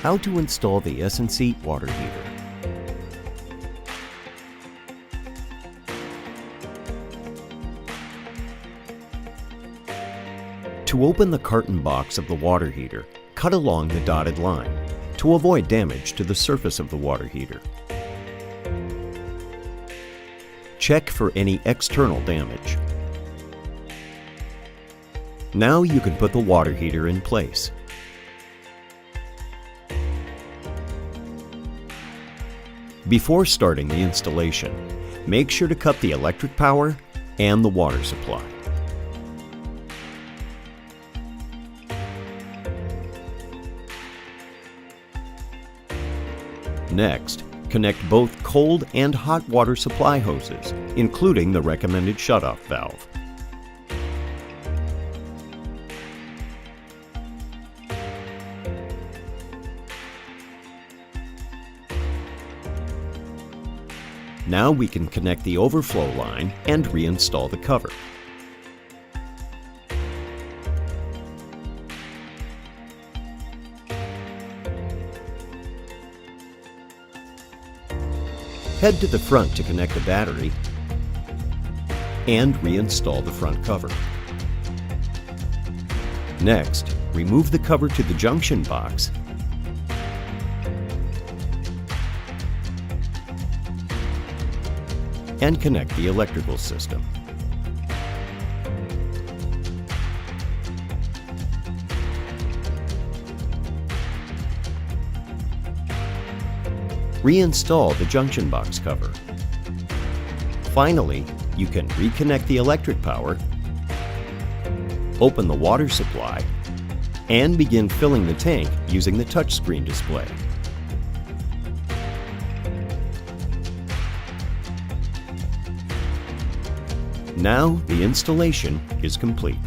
How to install the Essency water heater. To open the carton box of the water heater, cut along the dotted line to avoid damage to the surface of the water heater. Check for any external damage. Now you can put the water heater in place. Before starting the installation, make sure to cut the electric power and the water supply. Next, connect both cold and hot water supply hoses, including the recommended shutoff valve. Now we can connect the overflow line and reinstall the cover. Head to the front to connect the battery and reinstall the front cover. Next, remove the cover to the junction box and connect the electrical system. Reinstall the junction box cover. Finally, you can reconnect the electric power, open the water supply, and begin filling the tank using the touchscreen display. Now the installation is complete.